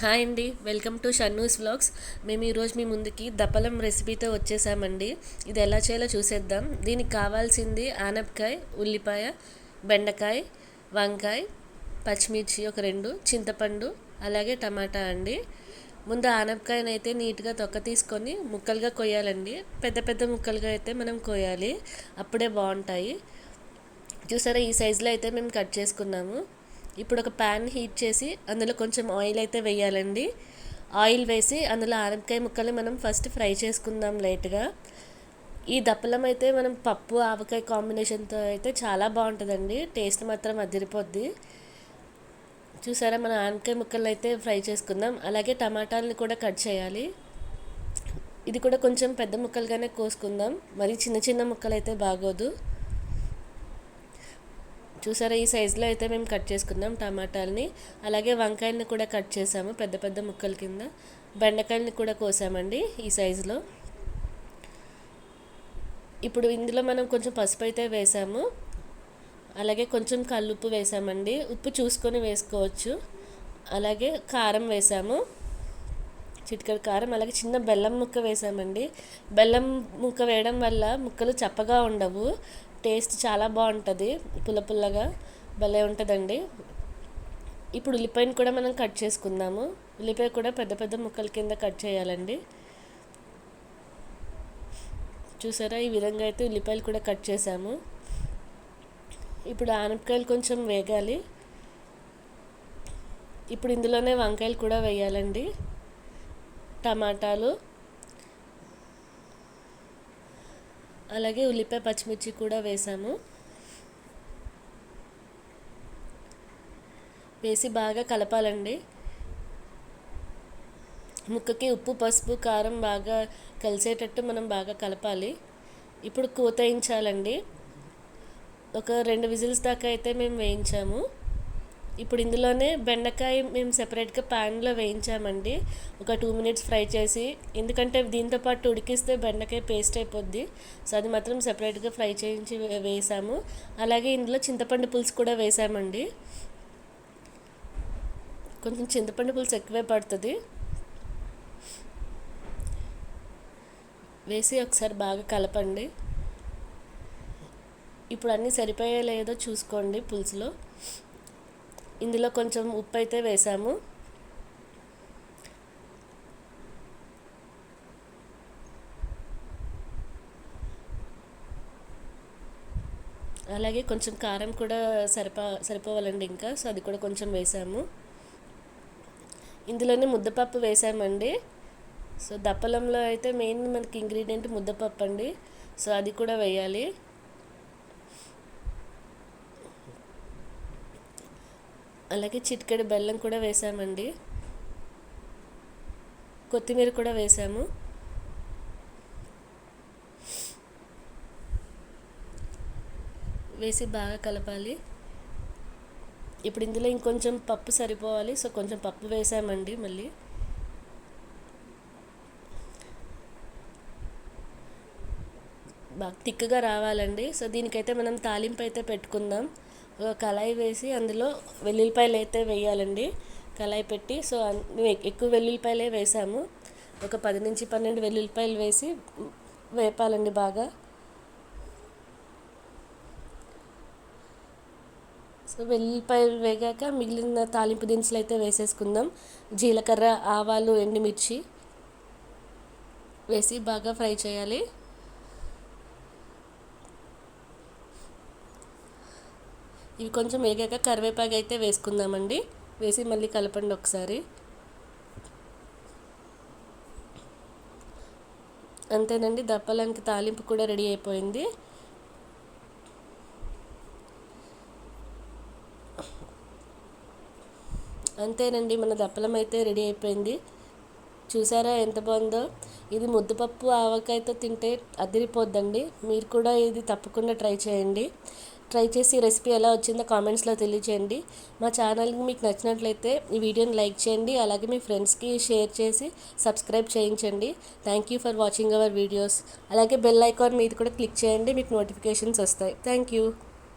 Hi అండి, welcome to Shannu's vlogs. మేము ఈరోజు మీ ముందుకి దప్పలం రెసిపీతో వచ్చేసామండి. ఇది ఎలా చేయాలో చూసేద్దాం. దీనికి కావాల్సింది ఆనపకాయ, ఉల్లిపాయ, బెండకాయ, వంకాయ, పచ్చిమిర్చి ఒక 2, చింతపండు, అలాగే టమాటా అండి. ముందు ఆనపకాయని అయితే నీట్గా తొక్క తీసుకొని ముక్కలుగా కొయ్యాలండి. పెద్ద పెద్ద ముక్కలుగా అయితే మనం కొయ్యాలి, అప్పుడే బాగుంటాయి. చూసారా, ఈ సైజులో అయితే మేము కట్ చేసుకున్నాము. ఇప్పుడు ఒక ప్యాన్ హీట్ చేసి అందులో కొంచెం ఆయిల్ అయితే వేయాలండి. ఆయిల్ వేసి అందులో ఆనపకాయ ముక్కలు మనం ఫస్ట్ ఫ్రై చేసుకుందాం లైట్గా. ఈ దప్పలం అయితే మనం పప్పు ఆవకాయ కాంబినేషన్తో అయితే చాలా బాగుంటుందండి. టేస్ట్ మాత్రం అదిరిపోద్ది. చూసారా, మన ఆనపకాయ ముక్కలు అయితే ఫ్రై చేసుకుందాం. అలాగే టమాటాలను కూడా కట్ చేయాలి. ఇది కూడా కొంచెం పెద్ద ముక్కలుగానే కోసుకుందాం, మరి చిన్న చిన్న ముక్కలు అయితే బాగోదు. చూసారా, ఈ సైజులో అయితే మేము కట్ చేసుకుందాం టమాటాలని. అలాగే వంకాయలని కూడా కట్ చేసాము పెద్ద పెద్ద ముక్కల కింద. బెండకాయలని కూడా కోసామండి ఈ సైజులో. ఇప్పుడు ఇందులో మనం కొంచెం పసుపు అయితే వేసాము, అలాగే కొంచెం కల్లుప్పు వేసామండి. ఉప్పు చూసుకొని వేసుకోవచ్చు. అలాగే కారం వేసాము, చిటికెడు కారం. అలాగే చిన్న బెల్లం ముక్క వేసామండి. బెల్లం ముక్క వేయడం వల్ల ముక్కలు చప్పగా ఉండవు, టేస్ట్ చాలా బాగుంటుంది, పుల్ల పుల్లగా భలే ఉంటుందండి. ఇప్పుడు ఉల్లిపాయను కూడా మనం కట్ చేసుకుందాము. ఉల్లిపాయ కూడా పెద్ద పెద్ద ముక్కల కింద కట్ చేయాలండి. చూసారా, ఈ విధంగా అయితే ఉల్లిపాయలు కూడా కట్ చేసాము. ఇప్పుడు ఆనపకాయలు కొంచెం వేగాలి. ఇప్పుడు ఇందులోనే వంకాయలు కూడా వేయాలండి, టమాటాలు, అలాగే ఉల్లిపాయ పచ్చిమిర్చి కూడా వేసాము. వేసి బాగా కలపాలండి. ముక్కకి ఉప్పు, పసుపు, కారం బాగా కలిసేటట్టు మనం బాగా కలపాలి. ఇప్పుడు కూత వేయించాలండి. ఒక 2 విజిల్స్ దాకా అయితే మేము వేయించాము. ఇప్పుడు ఇందులోనే బెండకాయ మేము సెపరేట్గా ప్యాన్లో వేయించామండి, ఒక 2 మినిట్స్ ఫ్రై చేసి. ఎందుకంటే దీంతో పాటు ఉడికిస్తే బెండకాయ పేస్ట్ అయిపోద్ది, సో అది మాత్రం సెపరేట్గా ఫ్రై చేయించి వేసాము. అలాగే ఇందులో చింతపండు పులుసు కూడా వేసామండి. కొంచెం చింతపండు పులుసు ఎక్కువే పడుతుంది. వేసి ఒకసారి బాగా కలపండి. ఇప్పుడు అన్నీ సరిపోయే లేదో చూసుకోండి పులుసులో. ఇందులో కొంచెం ఉప్పు అయితే వేసాము. అలాగే కొంచెం కారం కూడా సరిపోవాలండి ఇంకా, సో అది కూడా కొంచెం వేసాము. ఇందులోనే ముద్దపప్పు వేసామండి. సో దప్పలంలో అయితే మెయిన్ మనకి ఇంగ్రీడియంట్ ముద్దపప్పు అండి, సో అది కూడా వేయాలి. అలాగే చిటికెడు బెల్లం కూడా వేసామండి. కొత్తిమీర కూడా వేసాము. వేసి బాగా కలపాలి. ఇప్పుడు ఇందులో ఇంకొంచెం పప్పు సరిపోవాలి, సో కొంచెం పప్పు వేసామండి. మళ్ళీ బాగా తిక్కగా రావాలండి. సో దీనికైతే మనం తాలింపు అయితే పెట్టుకుందాం. ఒక కళాయి వేసి అందులో వెల్లుల్లిపాయలు అయితే వేయాలండి. కళాయి పెట్టి, సో ఎక్కువ వెల్లుల్లిపాయలే వేసాము. ఒక 10 నుంచి 12 వెల్లుల్లిపాయలు వేసి వేపాలండి బాగా. సో వెల్లుల్లిపాయలు వేగాక మిగిలిన తాలింపు దినుసులు అయితే వేసేసుకుందాం. జీలకర్ర, ఆవాలు, ఎండుమిర్చి వేసి బాగా ఫ్రై చేయాలి. ఇవి కొంచెం వేగాక కరివేపాకు అయితే వేసుకుందామండి. వేసి మళ్ళీ కలపండి ఒకసారి. అంతేనండి, దప్పలానికి తాలింపు కూడా రెడీ అయిపోయింది. అంతేనండి, మన దప్పలం అయితే రెడీ అయిపోయింది. చూసారా ఎంత బాగుందో. ఇది ముద్దపప్పు ఆవకాయతో తింటే అదిరిపోద్దండి. మీరు కూడా ఇది తప్పకుండా ట్రై చేయండి. ట్రై చేసి రెసిపీ ఎలా వచ్చిందో కామెంట్స్లో తెలియచేయండి. మా ఛానల్కి మీకు నచ్చినట్లయితే ఈ వీడియోని లైక్ చేయండి. అలాగే మీ ఫ్రెండ్స్కి షేర్ చేసి సబ్స్క్రైబ్ చేయించండి. Thank you for watching our videos. అలాగే బెల్ ఐకాన్ మీద కూడా క్లిక్ చేయండి, మీకు నోటిఫికేషన్స్ వస్తాయి. Thank you.